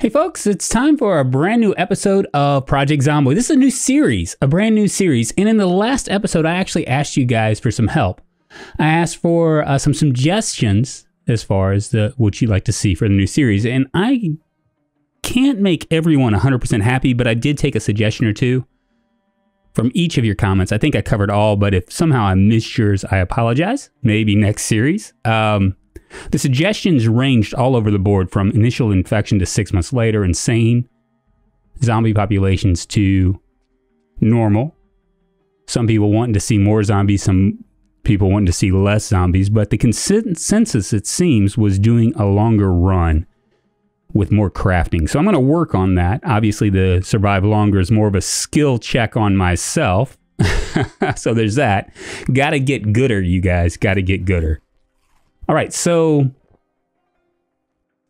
Hey folks, it's time for a brand new episode of Project Zomboid. This is a new series, a brand new series. And in the last episode, I actually asked you guys for some help. I asked for some suggestions as far as what you'd like to see for the new series. And I can't make everyone 100% happy, but I did take a suggestion or two from each of your comments. I think I covered all, but if somehow I missed yours, I apologize. Maybe next series. The suggestions ranged all over the board from initial infection to 6 months later, insane zombie populations to normal. Some people wanting to see more zombies, some people wanting to see less zombies, but the consensus, it seems, was doing a longer run with more crafting. So I'm going to work on that. Obviously, the survive longer is more of a skill check on myself. So there's that. Got to get gooder, you guys. Got to get gooder. All right, so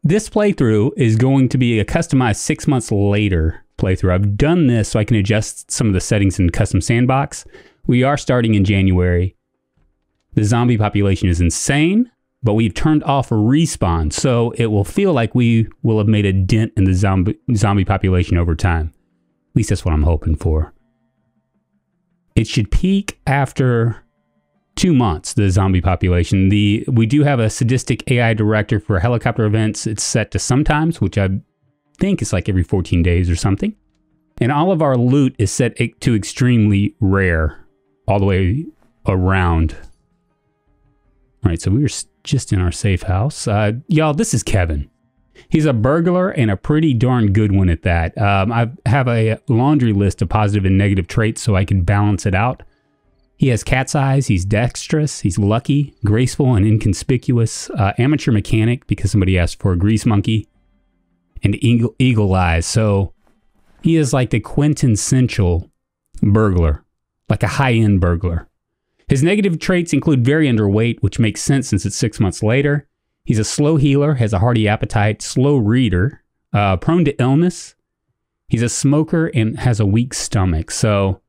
this playthrough is going to be a customized 6 months later playthrough. I've done this so I can adjust some of the settings in custom sandbox. We are starting in January. The zombie population is insane, but we've turned off respawn, so it will feel like we will have made a dent in the zombie population over time. At least that's what I'm hoping for. It should peak after 2 months, the zombie population. We do have a sadistic AI director for helicopter events. It's set to sometimes, which I think is like every 14 days or something. And all of our loot is set to extremely rare all the way around. All right, so we were just in our safe house. Y'all, this is Kevin. He's a burglar and a pretty darn good one at that. I have a laundry list of positive and negative traits so I can balance it out. He has cat's eyes, he's dextrous, he's lucky, graceful, and inconspicuous, amateur mechanic because somebody asked for a grease monkey, and eagle eyes. So he is like the quintessential burglar, like a high-end burglar. His negative traits include very underweight, which makes sense since it's 6 months later. He's a slow healer, has a hearty appetite, slow reader, prone to illness. He's a smoker and has a weak stomach. So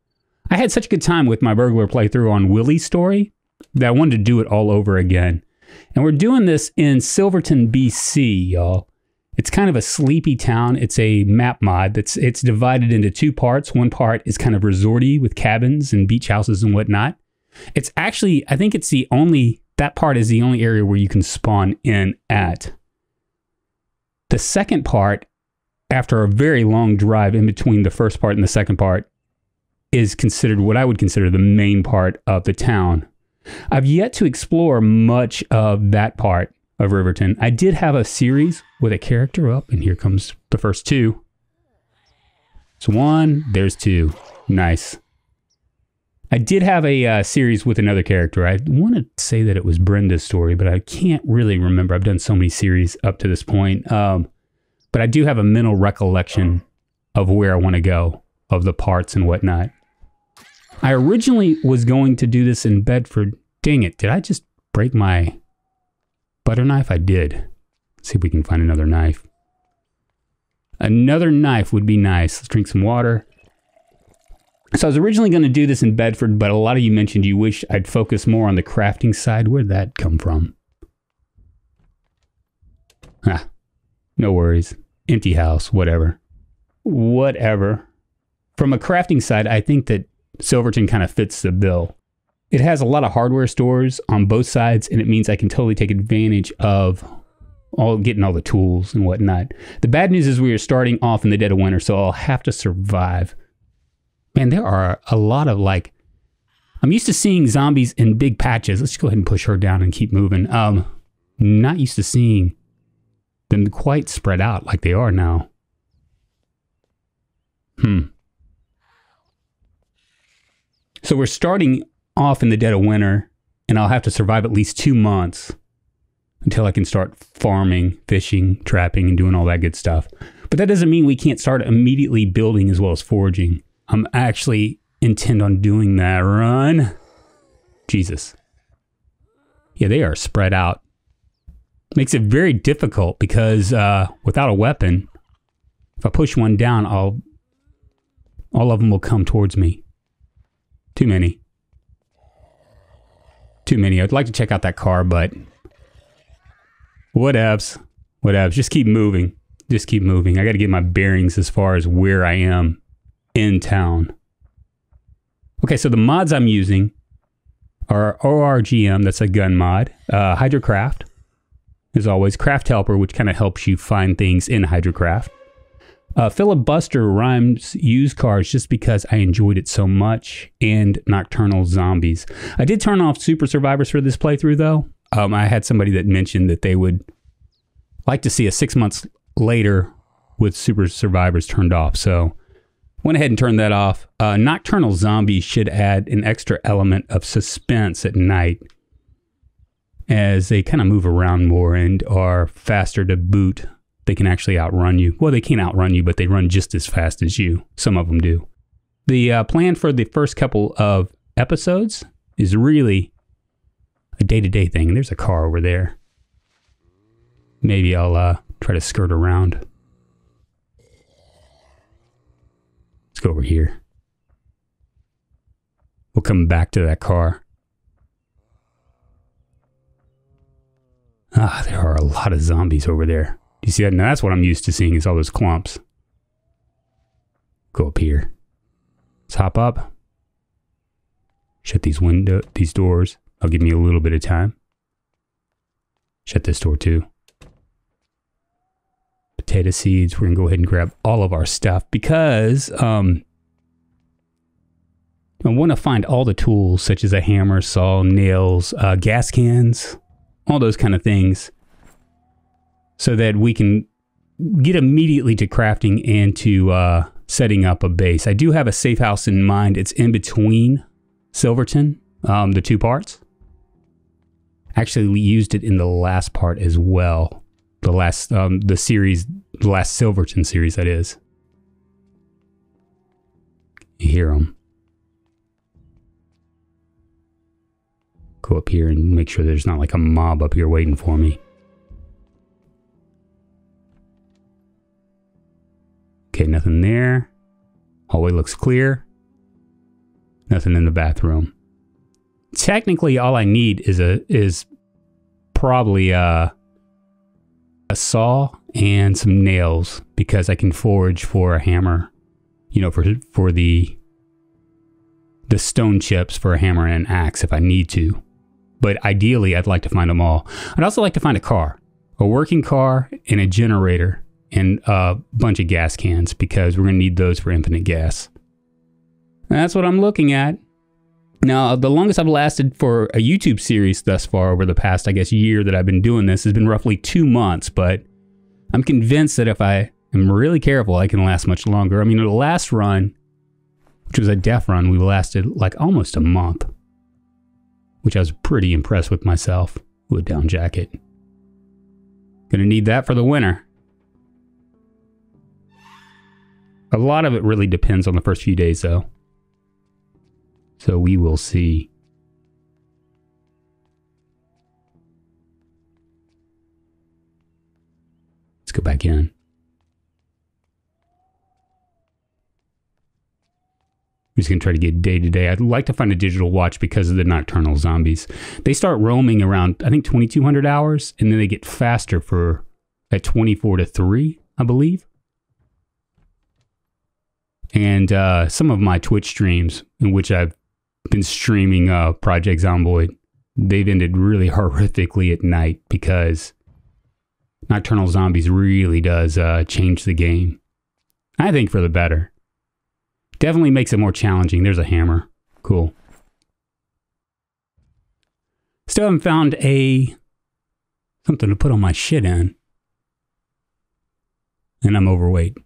I had such a good time with my burglar playthrough on Willie's story that I wanted to do it all over again. And we're doing this in Silverton BC, y'all. It's kind of a sleepy town. It's a map mod it's divided into two parts. One part is kind of resorty with cabins and beach houses and whatnot. It's actually, I think it's that part is the only area where you can spawn in at. The second part, after a very long drive in between the first part and the second part, is considered what I would consider the main part of the town. I've yet to explore much of that part of Riverton. I did have a series with a character up, and here comes the first two. It's one, there's two. Nice. I did have a series with another character. I want to say that it was Brenda's story, but I can't really remember. I've done so many series up to this point. But I do have a mental recollection of where I want to go, of the parts and whatnot. I originally was going to do this in Bedford. Dang it, did I just break my butter knife? I did. Let's see if we can find another knife. Another knife would be nice. Let's drink some water. So I was originally going to do this in Bedford, but a lot of you mentioned you wish I'd focus more on the crafting side. Where'd that come from? Ah, no worries. Empty house, whatever. Whatever. From a crafting side, I think that Silverton kind of fits the bill. It has a lot of hardware stores on both sides, and it means I can totally take advantage of getting all the tools and whatnot. The bad news is we are starting off in the dead of winter, so I'll have to survive. Man, there are a lot of I'm used to seeing zombies in big patches. Let's go ahead and push her down and keep moving. Not used to seeing them quite spread out like they are now. So we're starting off in the dead of winter, and I'll have to survive at least 2 months until I can start farming, fishing, trapping, and doing all that good stuff. But that doesn't mean we can't start immediately building as well as foraging. I'm actually intend on doing that. Run. Jesus. Yeah, they are spread out. Makes it very difficult because without a weapon, if I push one down, all of them will come towards me. Too many. Too many. I'd like to check out that car, but whatevs. Whatevs. Just keep moving. just keep moving. I got to get my bearings as far as where I am in town. Okay, so the mods I'm using are ORGM, that's a gun mod, Hydrocraft, as always, Craft Helper, which kind of helps you find things in Hydrocraft. Filibuster rhymes used cars just because I enjoyed it so much, and Nocturnal Zombies. I did turn off Super Survivors for this playthrough, though. I had somebody that mentioned that they would like to see a 6 months later with Super Survivors turned off, so went ahead and turned that off. Nocturnal Zombies should add an extra element of suspense at night as they kind of move around more and are faster to boot. They can actually outrun you. Well, they can't outrun you, but they run just as fast as you. Some of them do. The plan for the first couple of episodes is really a day-to-day thing. And there's a car over there. Maybe I'll try to skirt around. Let's go over here. We'll come back to that car. Ah, there are a lot of zombies over there. You see that? Now that's what I'm used to seeing, is all those clumps. Go up here. Let's hop up. Shut these doors. I'll give me a little bit of time. Shut this door too. Potato seeds. We're gonna go ahead and grab all of our stuff because I want to find all the tools such as a hammer, saw, nails, gas cans, all those kind of things, so that we can get immediately to crafting and to setting up a base. I do have a safe house in mind. It's in between Silverton, the two parts. Actually, we used it in the last part as well. The last, the last Silverton series, that is. You hear them. Go up here and make sure there's not like a mob up here waiting for me. Okay, nothing there. Hallway looks clear. Nothing in the bathroom. Technically, all I need is probably a saw and some nails, because I can forage for a hammer. You know, for the stone chips for a hammer and an axe if I need to. But ideally, I'd like to find them all. I'd also like to find a car, a working car, and a generator. And a bunch of gas cans, because we're going to need those for infinite gas. And that's what I'm looking at. Now, the longest I've lasted for a YouTube series thus far over the past, I guess, year that I've been doing this has been roughly 2 months. But I'm convinced that if I am really careful, I can last much longer. I mean, the last run, which was a death run, we lasted like almost a month. Which I was pretty impressed with myself. Ooh, a down jacket. Gonna need that for the winter. A lot of it really depends on the first few days, though. So we will see. Let's go back in. I'm just going to try to get day to day. I'd like to find a digital watch because of the Nocturnal Zombies. They start roaming around, I think, 2,200 hours, and then they get faster at 24 to 3, I believe. And some of my Twitch streams, in which I've been streaming Project Zomboid, they've ended really horrifically at night because Nocturnal Zombies really does change the game. I think for the better. Definitely makes it more challenging. There's a hammer. Cool. Still haven't found something to put on my shit in. And I'm overweight.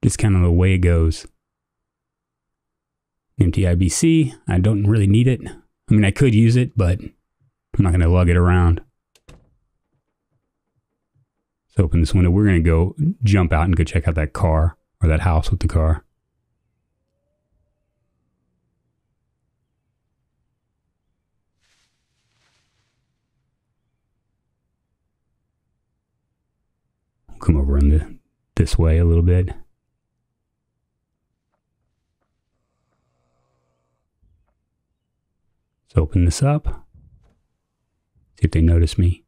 Just kind of the way it goes. Empty IBC. I don't really need it. I mean, I could use it, but I'm not going to lug it around. Let's open this window. We're going to go jump out and go check out that car, or that house with the car. We'll come over in this way a little bit. Let's open this up. See if they notice me.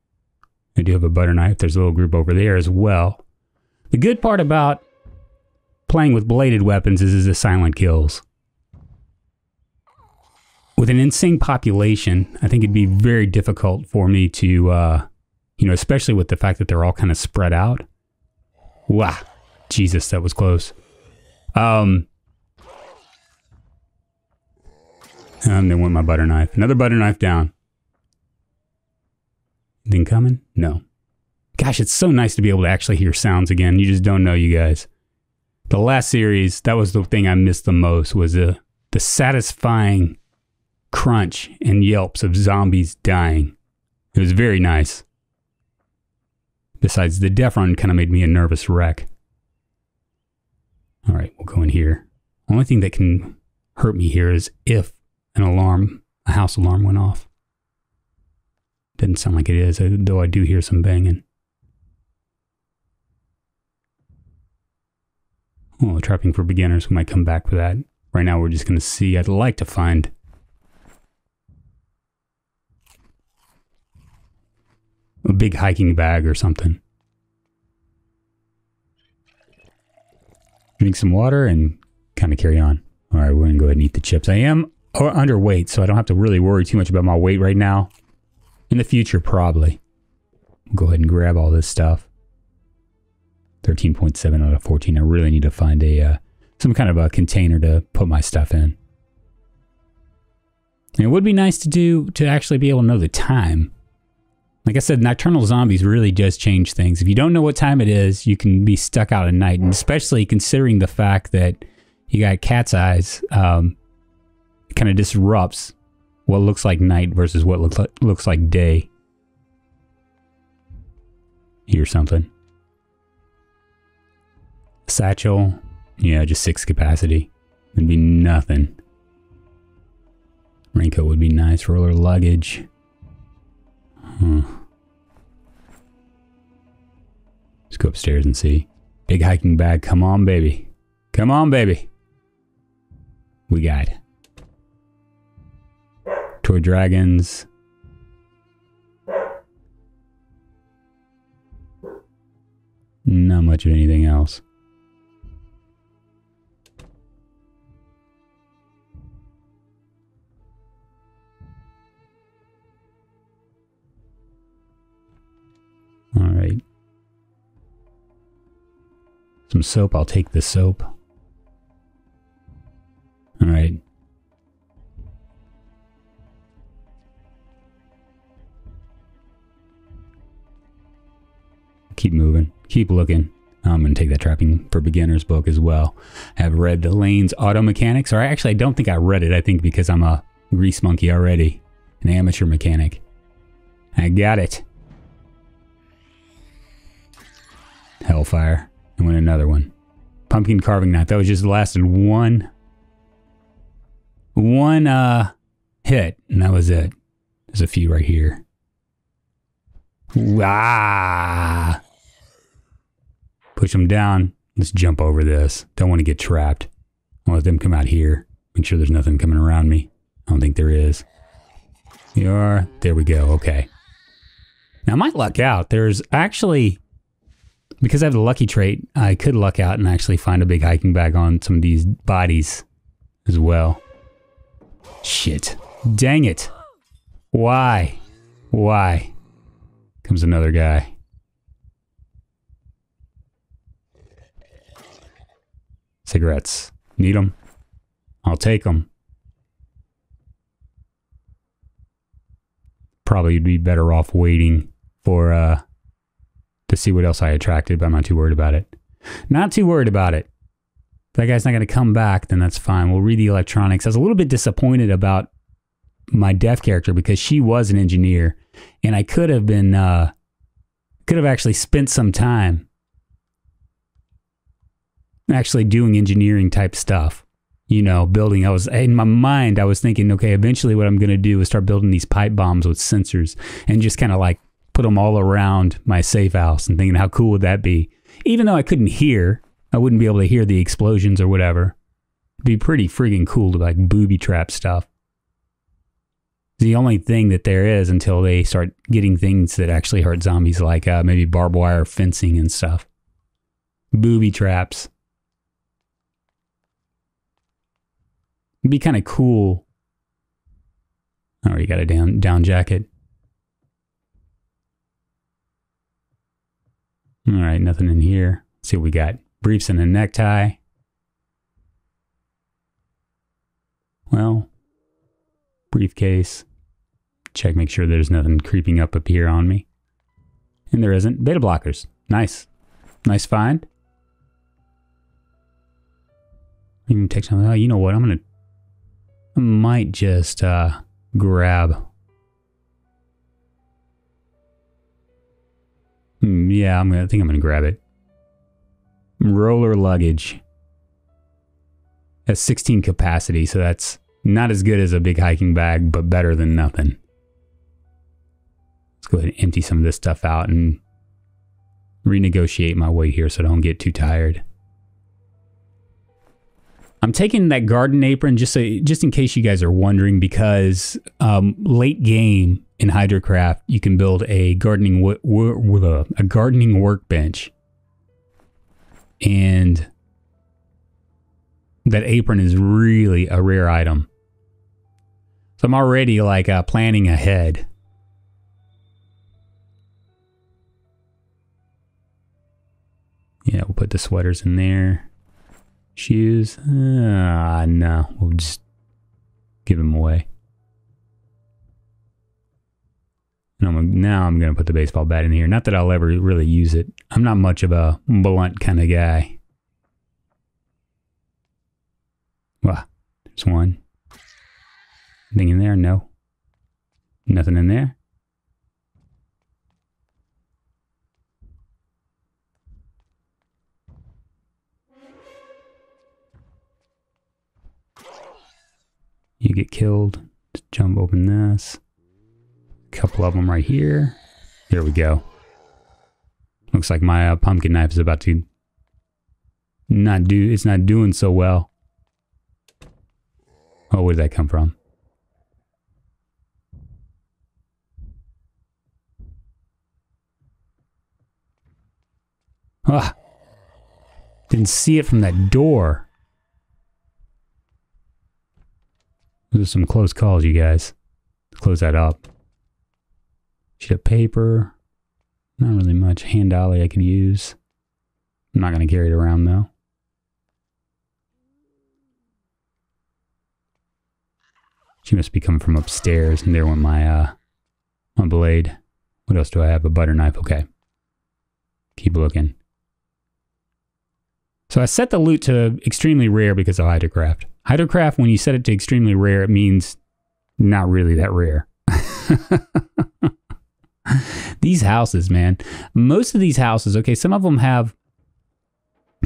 I do have a butter knife. There's a little group over there as well. The good part about playing with bladed weapons is the silent kills. With an insane population, I think it'd be very difficult for me to, you know, especially with the fact that they're all kind of spread out. Wow. Jesus, that was close. They want my butter knife. Another butter knife down. Anything coming? No. Gosh, it's so nice to be able to actually hear sounds again. You just don't know, you guys. The last series, that was the thing I missed the most, was the satisfying crunch and yelps of zombies dying. It was very nice. Besides, the death run kind of made me a nervous wreck. All right, we'll go in here. Only thing that can hurt me here is if a house alarm went off. Doesn't sound like it is, though I do hear some banging. Oh, trapping for beginners. We might come back for that. Right now, we're just going to see. I'd like to find a big hiking bag or something. Drink some water and kind of carry on. All right, we're going to go ahead and eat the chips. I am underweight, so I don't have to really worry too much about my weight right now. In the future, probably. We'll go ahead and grab all this stuff. 13.7 out of 14. I really need to find a some kind of a container to put my stuff in. And it would be nice to actually be able to know the time. Like I said, Nocturnal Zombies really does change things. If you don't know what time it is, you can be stuck out at night, and especially considering the fact that you got cat's eyes, it kind of disrupts what looks like night versus what looks like day. Hear something. Satchel, yeah, just 6 capacity. Would be nothing. Raincoat would be nice. Roller luggage. Let's go upstairs and see. Big hiking bag. Come on, baby. Come on, baby. We got toy dragons. Not much of anything else. All right. Some soap. I'll take the soap. All right. Keep moving. Keep looking. I'm going to take that Trapping for Beginners book as well. I have read Lane's Auto Mechanics. Or actually, I don't think I read it. I think because I'm a grease monkey already. An amateur mechanic. I got it. Hellfire. And win another one. Pumpkin carving knife. That was just lasted one hit. And that was it. There's a few right here. Ah! Push them down. Let's jump over this. Don't want to get trapped. I'll let them come out here. Make sure there's nothing coming around me. I don't think there is. You are. There we go. Okay. Now I might luck out. There's actually, because I have the lucky trait, I could luck out and actually find a big hiking bag on some of these bodies as well. Shit. Dang it. Why? Why? Comes another guy. Cigarettes. Need them? I'll take them. Probably would be better off waiting for to see what else I attracted, but I'm not too worried about it. Not too worried about it. If that guy's not going to come back, then that's fine. We'll read the electronics. I was a little bit disappointed about my deaf character because she was an engineer, and I could have been, could have actually spent some time actually doing engineering type stuff. You know, building. I was in my mind, I was thinking, okay, eventually what I'm going to do is start building these pipe bombs with sensors and just kind of like put them all around my safe house and thinking, how cool would that be? Even though I couldn't hear, I wouldn't be able to hear the explosions or whatever. It'd be pretty friggin' cool to like booby trap stuff. It's the only thing that there is until they start getting things that actually hurt zombies, like maybe barbed wire fencing and stuff. Booby traps. It'd be kind of cool. Oh, you got a down jacket. All right, nothing in here. Let's see what we got. Briefs and a necktie. Well, briefcase. Check, make sure there's nothing creeping up here on me. And there isn't. Beta blockers. Nice. Nice find. Even text on. Oh, you know what? I might just grab. Yeah, I think I'm gonna grab it. Roller luggage. Has 16 capacity, so that's not as good as a big hiking bag, but better than nothing. Let's go ahead and empty some of this stuff out and renegotiate my weight here so I don't get too tired. I'm taking that garden apron just in case you guys are wondering, because late game in Hydrocraft you can build a gardening workbench, and that apron is really a rare item. So I'm already like planning ahead. Yeah, we'll put the sweaters in there. Shoes? No, we'll just give them away. Now I'm going to put the baseball bat in here. Not that I'll ever really use it. I'm not much of a blunt kind of guy. Wow, there's one. Anything in there? No. Nothing in there. You get killed. Just jump, open this. A couple of them right here. There we go. Looks like my pumpkin knife is about to it's not doing so well. Oh, where did that come from? Ah, didn't see it from that door. Those are some close calls, you guys. Close that up. Sheet of paper. Not really much. Hand dolly I could use. I'm not going to carry it around though. She must be coming from upstairs, and there went my blade. What else do I have? A butter knife. Okay. Keep looking. So I set the loot to extremely rare because of Hydrocraft. Hydrocraft, when you set it to extremely rare, it means not really that rare. These houses, man. Most of these houses, okay, some of them have,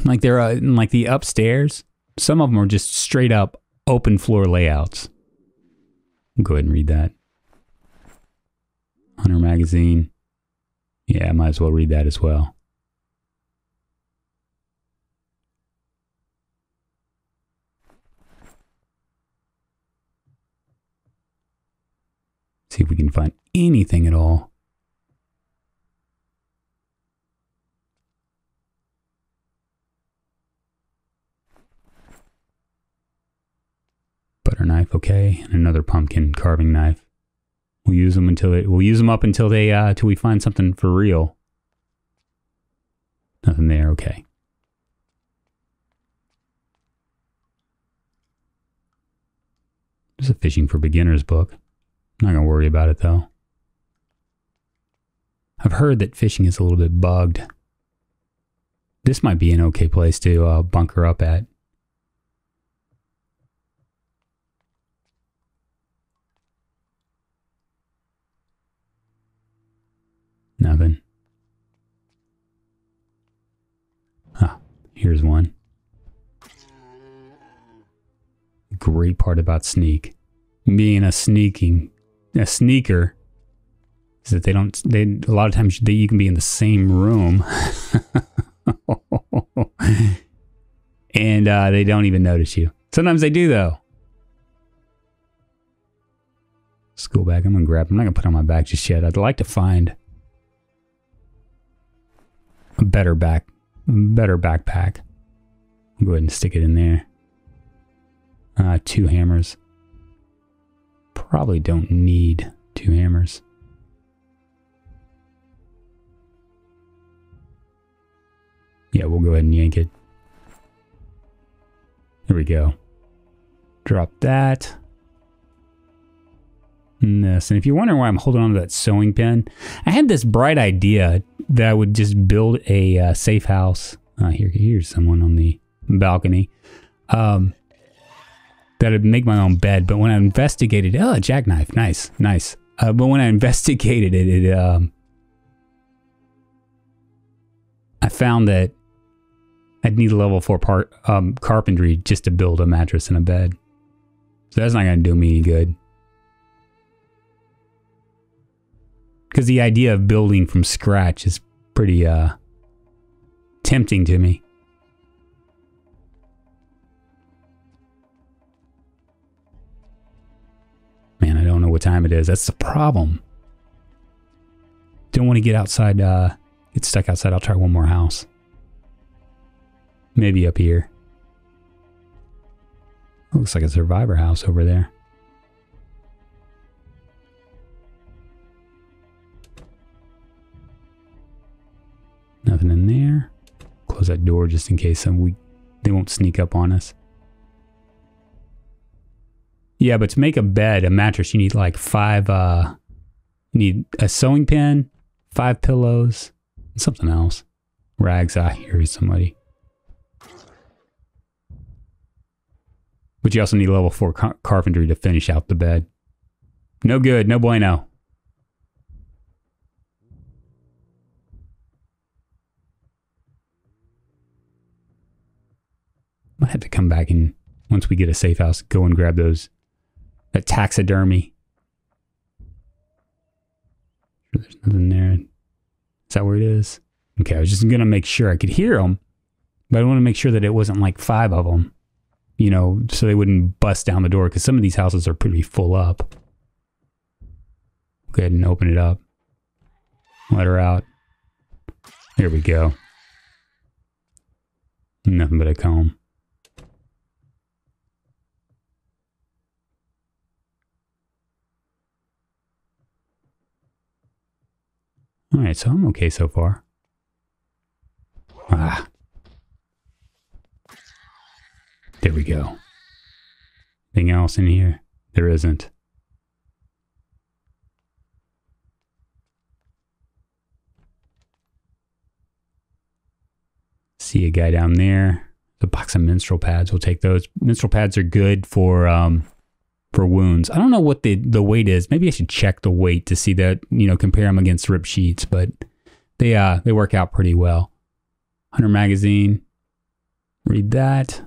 like they're like the upstairs. Some of them are just straight up open floor layouts. Go ahead and read that. Hunter magazine. Yeah, I might as well read that as well. See if we can find anything at all. Butter knife, okay, and another pumpkin carving knife. We'll use them up until we find something for real. Nothing there, okay. There's a fishing for beginners book. I'm not gonna worry about it though. I've heard that fishing is a little bit bugged. This might be an okay place to bunker up at. Nothing. Ah, here's one. Great part about Sneak. Being a sneaker is that a lot of times you can be in the same room and they don't even notice you. Sometimes they do though. School bag. I'm gonna grab. I'm not gonna put it on my back just yet. I'd like to find a better backpack. I'll go ahead and stick it in there. 2 hammers. Probably don't need 2 hammers. Yeah, we'll go ahead and yank it. There we go. Drop that. And this. And if you're wondering why I'm holding on to that sewing pin, I had this bright idea that I would just build a safe house. Here's someone on the balcony. That I'd make my own bed. But when I investigated, oh, a jackknife. Nice, nice. But when I investigated it, I found that I'd need a level 4 carpentry just to build a mattress and a bed. So that's not going to do me any good. Because the idea of building from scratch is pretty tempting to me. Man, I don't know what time it is. That's the problem. Don't want to get outside, get stuck outside. I'll try one more house. Maybe up here. Looks like a survivor house over there. Nothing in there. Close that door just in case they won't sneak up on us. Yeah, but to make a bed, a mattress, you need like 5, you need a sewing pin, 5 pillows, and something else. Rags, here is somebody. But you also need level 4 carpentry to finish out the bed. No good, no bueno. Might have to come back and, once we get a safe house, go and grab that taxidermy. There's nothing there. Is that where it is? Okay, I was just going to make sure I could hear them, but I want to make sure that it wasn't like 5 of them. You know, so they wouldn't bust down the door, because some of these houses are pretty full up. Go ahead and open it up. Let her out. There we go. Nothing but a comb. Alright, so I'm okay so far. There we go. Anything else in here? There isn't. See a guy down there. A box of menstrual pads. We'll take those. Menstrual pads are good for wounds. I don't know what the weight is. Maybe I should check the weight to see that, you know, compare them against rip sheets, but they work out pretty well. Hunter magazine. Read that.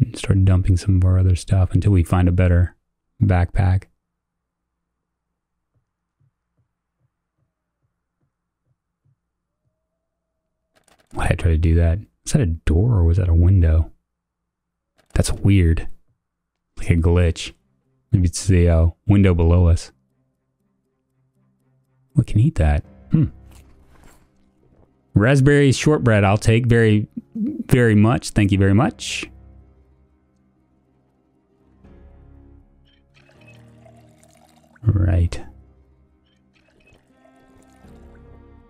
And start dumping some of our other stuff until we find a better backpack. Why did I try to do that? Is that a door or was that a window? That's weird. Like a glitch. Maybe it's the window below us. We can eat that. Raspberry shortbread I'll take very, very much. Thank you very much. Right.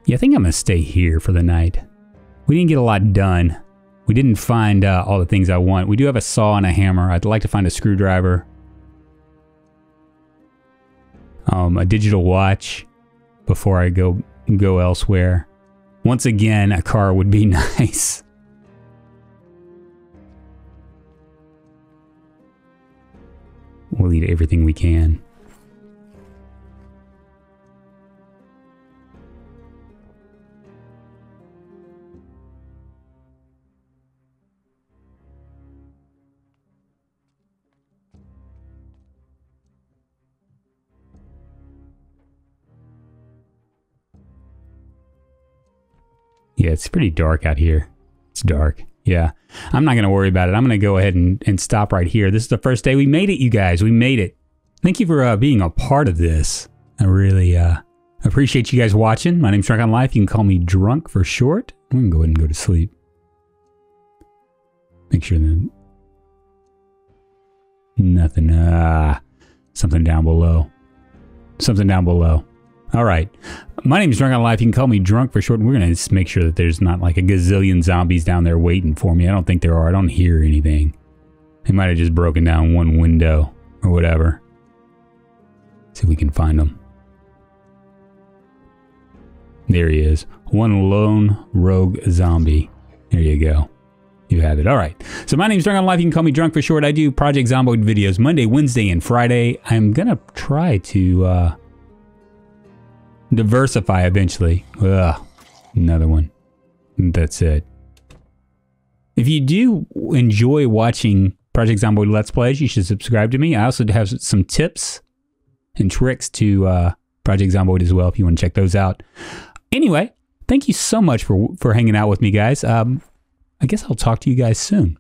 Yeah, I think I'm going to stay here for the night. We didn't get a lot done. We didn't find all the things I want. We do have a saw and a hammer. I'd like to find a screwdriver. A digital watch before I go elsewhere. Once again, a car would be nice. We'll eat everything we can. Yeah, it's pretty dark out here. It's dark. Yeah, I'm not going to worry about it. I'm going to go ahead and stop right here. This is the first day. We made it, you guys. We made it. Thank you for being a part of this. I really appreciate you guys watching. My name's Drunkonlife. You can call me Drunk for short. I'm going to go ahead and go to sleep. Make sure that nothing. Something down below. Something down below. All right. My name is Drunkonlife. You can call me Drunk for short. And we're going to just make sure that there's not like a gazillion zombies down there waiting for me. I don't think there are. I don't hear anything. They might have just broken down one window or whatever. See if we can find them. There he is. One lone rogue zombie. There you go. You have it. All right. So my name is Drunkonlife. You can call me Drunk for short. I do Project Zomboid videos Monday, Wednesday, and Friday. I'm going to try to diversify eventually. Ugh, another one. That's it. If you do enjoy watching Project Zomboid Let's Plays, you should subscribe to me. I also have some tips and tricks to Project Zomboid as well if you want to check those out. Anyway, thank you so much for hanging out with me, guys. I guess I'll talk to you guys soon.